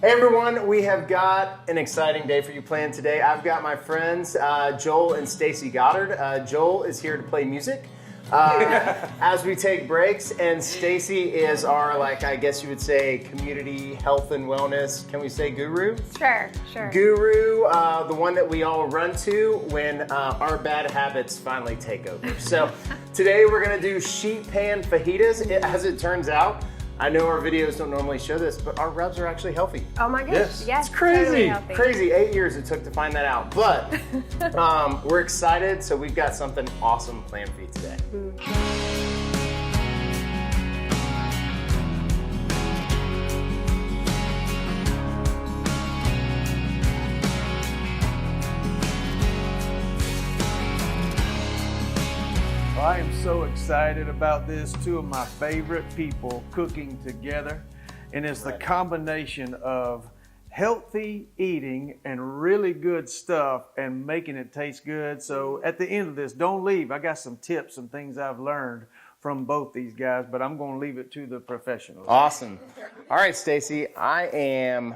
Hey everyone, we have got an exciting day for you planned today. I've got my friends Joel and Stacey Goddard. Joel is here to play music as we take breaks, and Stacey is our, like, I guess you would say, community health and wellness, can we say guru? Sure. Guru, the one that we all run to when our bad habits finally take over. So today we're gonna do sheet pan fajitas. As it turns out, I know our videos don't normally show this, but our rubs are actually healthy. Oh my gosh, yes. It's crazy, totally healthy. Crazy. 8 years it took to find that out. But we're excited, so we've got something awesome planned for you today. I am so excited about this. Two of my favorite people cooking together. And it's the combination of healthy eating and really good stuff and making it taste good. So at the end of this, don't leave. I got some tips, some things I've learned from both these guys, but I'm going to leave it to the professionals. Awesome. All right, Stacey, I am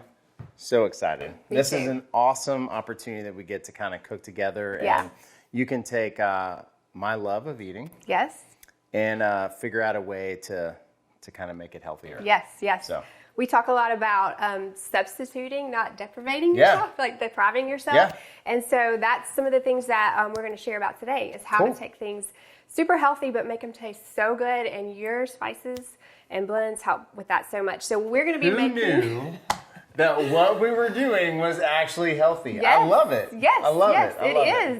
so excited. This is an awesome opportunity that we get to kind of cook together. Yeah. And you can take my love of eating, Yes. and figure out a way to kind of make it healthier. Yes. So. We talk a lot about substituting, not deprivating yourself, like depriving yourself. Yeah. And so that's some of the things that we're going to share about today is how to take things super healthy but make them taste so good, and your spices and blends help with that so much. So we're going to be Who knew that what we were doing was actually healthy? Yes. I love it. Yes. I love yes,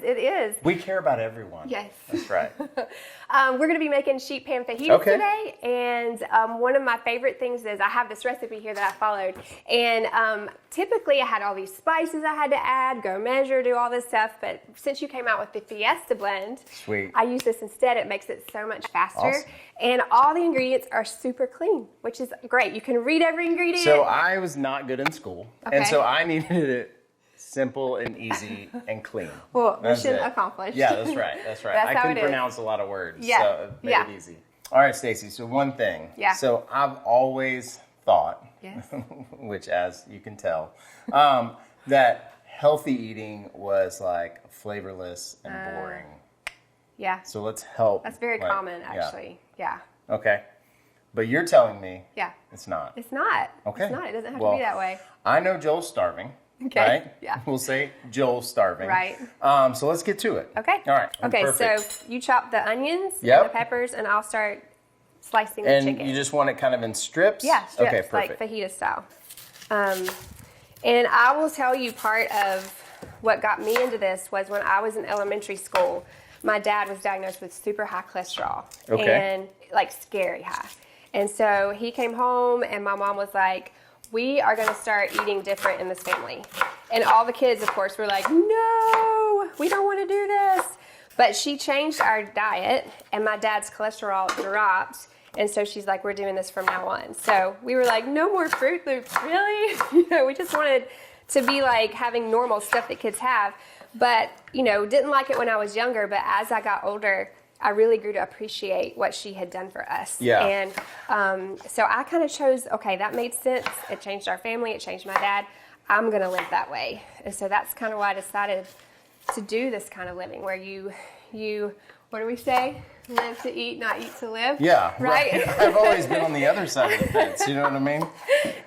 it. It is. We care about everyone. Yes. That's right. We're going to be making sheet pan fajitas today, and one of my favorite things is I have this recipe here that I followed, and typically I had all these spices I had to add, go measure, do all this stuff, but since you came out with the Fiesta blend, Sweet. I use this instead. It makes it so much faster, Awesome. and all the ingredients are super clean, which is great. You can read every ingredient. So I was not good in school, and Okay. so I needed it simple and easy and clean. Well, That's mission it. accomplished. Yeah, that's right. That's I how couldn't it is. pronounce a lot of words, Yeah. so it made Yeah. it easy. All right, Stacey, so one thing. Yeah. So I've always thought, Yes. which as you can tell, that healthy eating was like flavorless and boring. Yeah. So let's help. That's very like, common, actually. Yeah. Okay. But you're telling me Yeah. it's not. It's not. Okay. It's not. It doesn't have Well, to be that way. I know Joel's starving. Okay. Right? Yeah. We'll say Joel's starving. Right. So let's get to it. Okay. All right. Okay, Perfect. so you chop the onions Yep. and the peppers, and I'll start slicing the And chicken. you just want it kind of in strips? Yeah, strips, Okay, like perfect. fajita style. And I will tell you, part of what got me into this was when I was in elementary school, my dad was diagnosed with super high cholesterol. Okay. And like scary high. And so he came home and my mom was like, we are going to start eating different in this family. And all the kids, of course, were like, no, we don't want to do this. But she changed our diet and my dad's cholesterol dropped. And so she's like, we're doing this from now on. So we were like, no more Fruit Loops, really? We just wanted to be like having normal stuff that kids have. But, didn't like it when I was younger. But as I got older, I really grew to appreciate what she had done for us. Yeah. And so I kind of chose, okay, that made sense. It changed our family. It changed my dad. I'm going to live that way. And so that's kind of why I decided to do this kind of living where you, what do we say? Live to eat, not eat to live. Yeah. Right? I've always been on the other side of the fence. You know what I mean?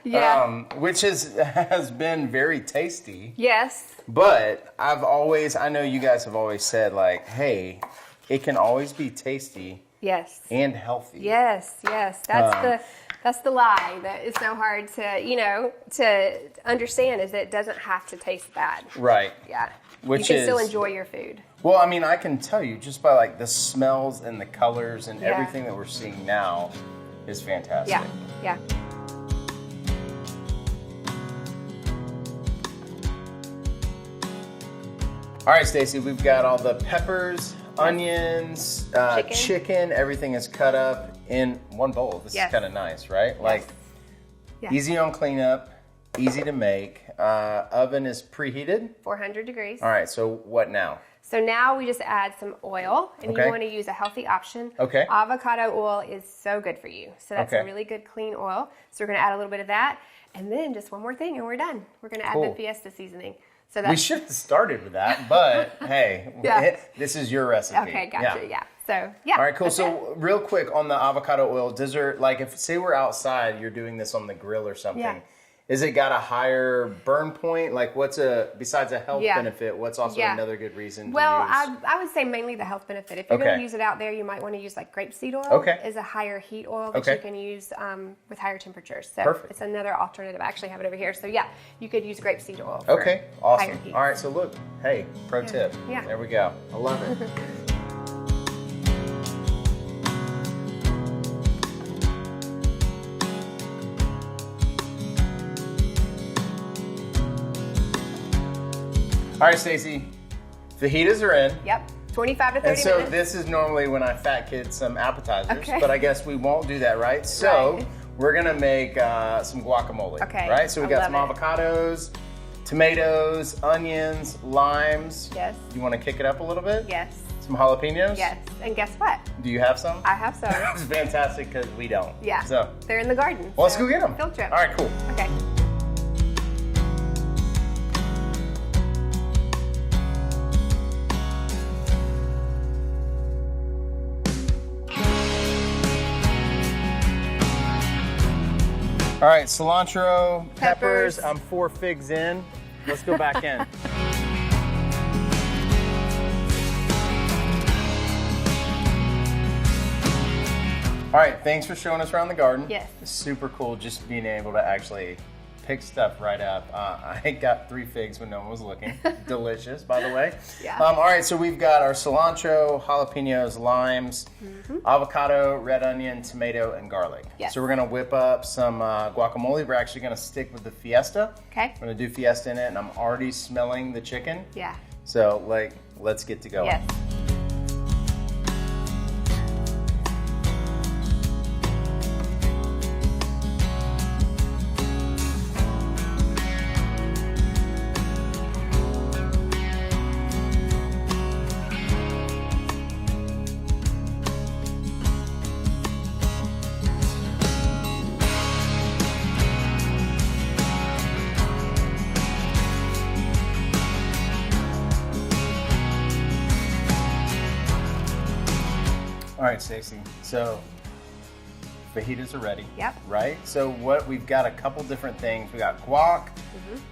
Yeah. Which has been very tasty. Yes. But I know you guys have always said, like, hey, it can always be tasty Yes. and healthy. Yes. That's the lie that is so hard to understand, is that it doesn't have to taste bad. Right. Yeah. Which you can still is- enjoy your food. Well, I mean, I can tell you just by like the smells and the colors and Yeah. everything that we're seeing now is fantastic. Yeah. All right, Stacey, we've got all the peppers, onions, chicken. Everything is cut up in one bowl. This is kind of nice, right? Like, easy on cleanup, easy to make. Oven is preheated. 400 degrees. All right, so what now? So now we just add some oil, and you want to use a healthy option. Okay. Avocado oil is so good for you. So that's a really good clean oil. So we're going to add a little bit of that. And then just one more thing and we're done. We're going to add Cool. the Fiesta seasoning. So We that's should have started with that, but hey, Yeah. this is your recipe. okay. Gotcha. Yeah. So yeah. All right, cool. that's it. So real quick on the avocado oil, does there, like, if say we're outside, you're doing this on the grill or something, Yeah. is it got a higher burn point? Like, besides a health Yeah. benefit, what's also Yeah. another good reason to Well, use? I would say mainly the health benefit. If you're Okay. going to use it out there, you might want to use like grapeseed oil. Okay. Is a higher heat oil that Okay. you can use with higher temperatures. So Perfect. it's another alternative. I actually have it over here. So yeah, you could use grapeseed oil. For Okay, higher awesome. heat. All right, so look, hey, pro tip. Yeah. There we go. I love it. All right, Stacey, fajitas are in. Yep. 25 to 30 And so minutes. this is normally when I fat kid some appetizers, Okay. but I guess we won't do that, right? So Right. we're gonna make some guacamole, Okay, right? So we I got some love avocados, tomatoes, onions, limes. Yes. You wanna kick it up a little bit? Yes. Some jalapenos? Yes. And guess what? Do you have some? I have some. It's fantastic because we don't. Yeah. So, They're in the garden. well, let's so go get them. Field trip. All right, cool. Okay. All right, cilantro, peppers. Peppers. I'm 4 figs in. Let's go back in. All right, thanks for showing us around the garden. Yes. It's super cool just being able to actually pick stuff right up. I got 3 figs when no one was looking. Delicious, by the way. Yeah. All right, so we've got our cilantro, jalapenos, limes, avocado, red onion, tomato, and garlic. Yes. So we're gonna whip up some guacamole. We're actually gonna stick with the Fiesta. Okay. We're gonna do Fiesta in it, and I'm already smelling the chicken. Yeah. So, let's get to going. Yes. All right, Stacey. So fajitas are ready. Yep. Right? So we've got a couple different things. We got guac.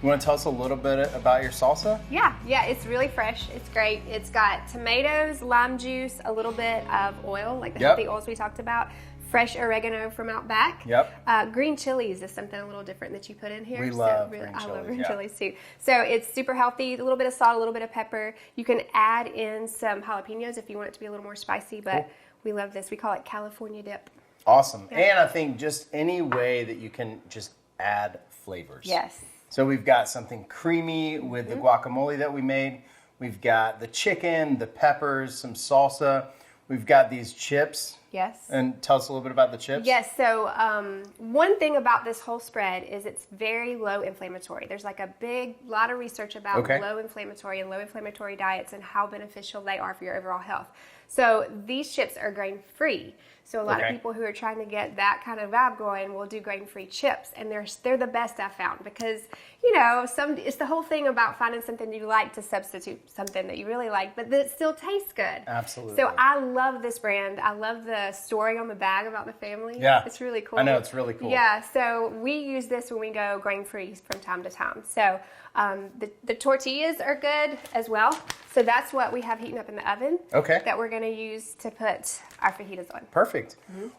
You want to tell us a little bit about your salsa? Yeah, it's really fresh. It's great. It's got tomatoes, lime juice, a little bit of oil, like the Yep. healthy oils we talked about, fresh oregano from out back. Yep. Green chilies is something a little different that you put in here. We love really, green I love chilies, green yeah. chilies too. So it's super healthy, a little bit of salt, a little bit of pepper. You can add in some jalapenos if you want it to be a little more spicy, but Cool. we love this. We call it California dip. Awesome. Yeah. And I think just any way that you can just add flavors. Yes. So we've got something creamy with the guacamole that we made. We've got the chicken, the peppers, some salsa. We've got these chips. Yes. And tell us a little bit about the chips. Yes, so one thing about this whole spread is it's very low inflammatory. There's like a lot of research about Okay. low inflammatory diets and how beneficial they are for your overall health. So these chips are grain free. So a lot Okay. of people who are trying to get that kind of vibe going will do grain free chips, and they're the best I've found because it's the whole thing about finding something you like to substitute something that you really like, but that still tastes good. Absolutely. So I love this brand. I love the story on the bag about the family. Yeah. It's really cool. I know, it's really cool. Yeah, so we use this when we go grain-free from time to time. So the tortillas are good as well. So that's what we have heating up in the oven. Okay. That we're going to use to put our fajitas on. Perfect.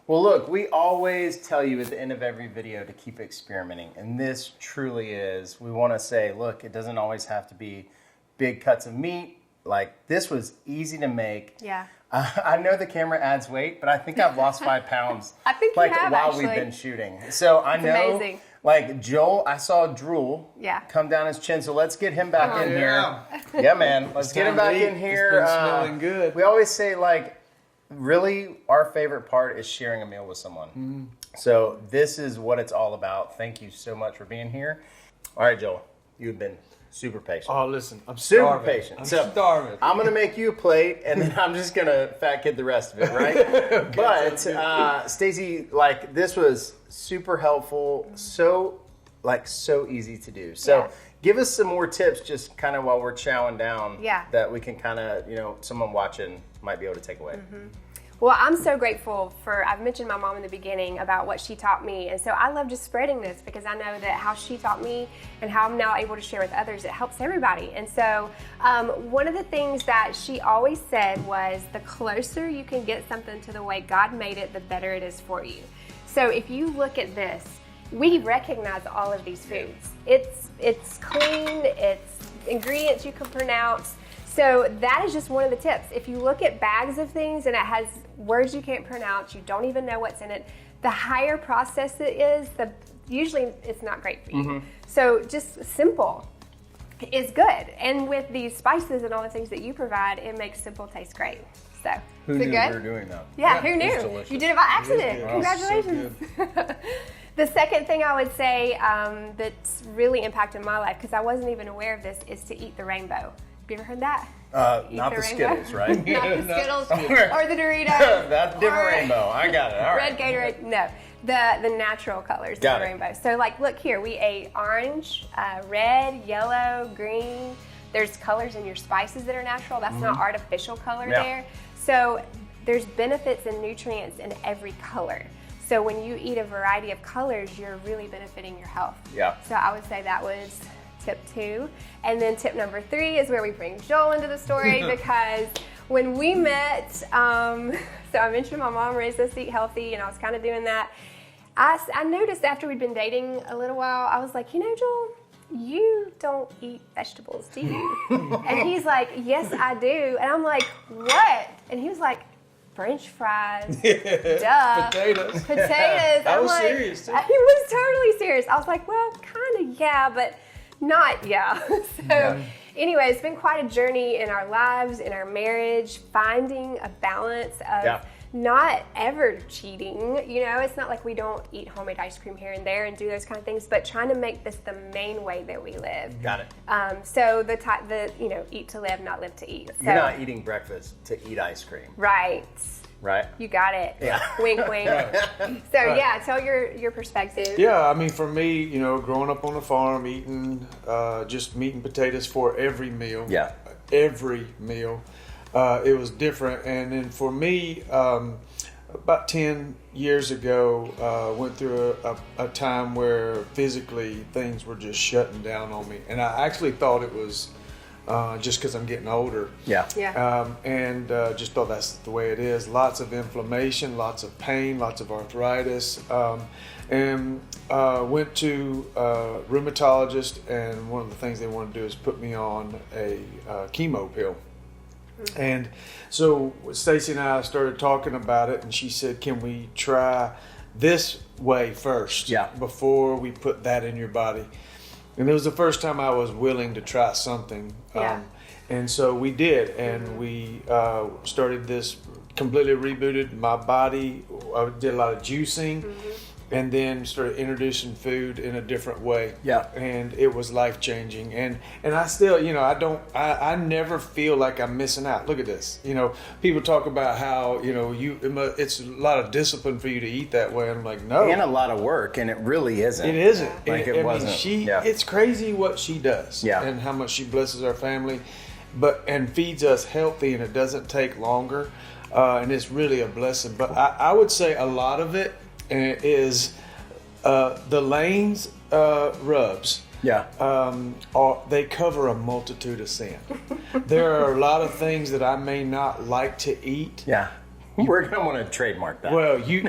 Well, look, we always tell you at the end of every video to keep experimenting. And this truly is, we want to say, look, it doesn't always have to be big cuts of meat. Like, this was easy to make. Yeah. I know the camera adds weight, but I think I've lost 5 pounds. I think you have, while we've actually. been shooting. So I know, amazing. like Joel, I saw drool Yeah. come down his chin. So let's get him back in Yeah. here. Yeah, man. Let's get him back time to in eat. here. It's been smelling good. We always say, like, really, our favorite part is sharing a meal with someone. So this is what it's all about. Thank you so much for being here. All right, Joel, you've been super patient. Oh, listen, I'm Super starving. patient. I'm So, starving. I'm gonna make you a plate, and then I'm just gonna fat kid the rest of it, right? But Stacey, like, this was super helpful. So like so easy to do. So give us some more tips, just kind of while we're chowing down, that we can kind of, someone watching might be able to take away. Well, I'm so grateful I've mentioned my mom in the beginning about what she taught me. And so I love just spreading this because I know that how she taught me and how I'm now able to share with others, it helps everybody. And so one of the things that she always said was the closer you can get something to the way God made it, the better it is for you. So if you look at this, we recognize all of these foods. It's clean, it's ingredients you can pronounce. So that is just one of the tips. If you look at bags of things and it has words you can't pronounce, you don't even know what's in it, the higher processed it is, usually it's not great for you. So just simple is good. And with these spices and all the things that you provide, it makes simple taste great. So, who is knew it we good? were doing that? Yeah, who knew? You did it by accident. Congratulations. So The second thing I would say that's really impacted my life, because I wasn't even aware of this, is to eat the rainbow. Have you ever heard that? Not the Skittles, right? Not the Skittles or the Doritos. That's a different rainbow. I got it. All Red right. Gatorade. No, the natural colors of the rainbow. So like, look here, we ate orange, red, yellow, green. There's colors in your spices that are natural. That's not artificial color there. So there's benefits and nutrients in every color. So when you eat a variety of colors, you're really benefiting your health. Yeah. So I would say that was tip 2. And then tip number 3 is where we bring Joel into the story because when we met, so I mentioned my mom raised us to eat healthy and I was kind of doing that. I noticed after we'd been dating a little while, I was like, Joel, you don't eat vegetables, do you? And he's like, yes, I do. And I'm like, what? And he was like, French fries, duh. Potatoes. I was serious, too. He was totally serious. I was like, well, kind of, yeah, but not, So anyway, it's been quite a journey in our lives, in our marriage, finding a balance of not ever cheating. It's not like we don't eat homemade ice cream here and there and do those kind of things, but trying to make this the main way that we live. Got it. So eat to live, not live to eat. So, You're not eating breakfast to eat ice cream. Right. Right? You got it. Yeah. Wink, wink. So tell your perspective. Yeah, I mean, for me, growing up on a farm, eating just meat and potatoes for every meal. Yeah. Every meal. It was different. And then for me, about 10 years ago, went through a time where physically things were just shutting down on me. And I actually thought it was just because I'm getting older. Yeah. And just thought that's the way it is. Lots of inflammation, lots of pain, lots of arthritis. And went to a rheumatologist, and one of the things they wanted to do is put me on a chemo pill. And so Stacey and I started talking about it, and she said, can we try this way first before we put that in your body? And it was the first time I was willing to try something. And so we did, and we started this, completely rebooted my body. I did a lot of juicing. And then started introducing food in a different way. Yeah. And it was life-changing. And I still, I never feel like I'm missing out. Look at this. People talk about how, it's a lot of discipline for you to eat that way. And I'm like, no. And a lot of work, and it really isn't. It isn't. It wasn't. It's crazy what she does. Yeah. And how much she blesses our family, and feeds us healthy, and it doesn't take longer. And it's really a blessing. But I would say a lot of it is the Lane's rubs. Yeah. They cover a multitude of sin. There are a lot of things that I may not like to eat. Yeah. We're gonna want to trademark that. Well, you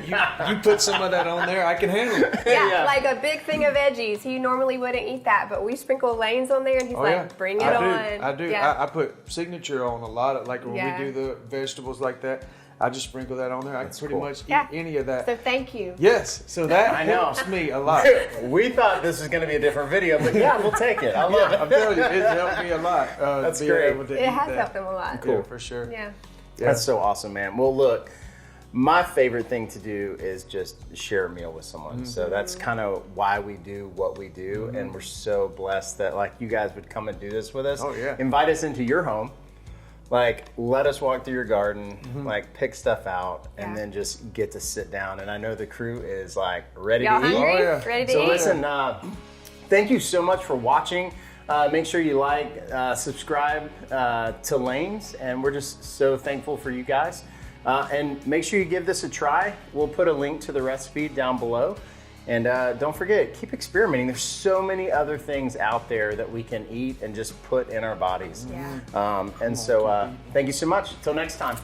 put some of that on there, I can handle it. Yeah, like a big thing of veggies. He normally wouldn't eat that, but we sprinkle Lane's on there, and he's bring it on. I do. Yeah. I put signature on a lot of, like when we do the vegetables like that. I just sprinkle that on there. I can pretty much eat any of that. So thank you. Yes. So that helps me a lot. We thought this was going to be a different video, but we'll take it. I love it. I'm telling you, it's helped me a lot. That's great. It has helped him a lot. Cool. Yeah, for sure. Yeah. That's so awesome, man. Well, look, my favorite thing to do is just share a meal with someone. Mm-hmm. So that's kind of why we do what we do. Mm-hmm. And we're so blessed that you guys would come and do this with us. Oh, yeah. Invite us into your home. Let us walk through your garden, pick stuff out, and then just get to sit down. And I know the crew is ready to eat. Hungry? Ready to eat. So listen, thank you so much for watching. Make sure you like, subscribe to Lanes, and we're just so thankful for you guys. And make sure you give this a try. We'll put a link to the recipe down below. And don't forget, keep experimenting. There's so many other things out there that we can eat and just put in our bodies. Yeah. So thank you so much. Until next time.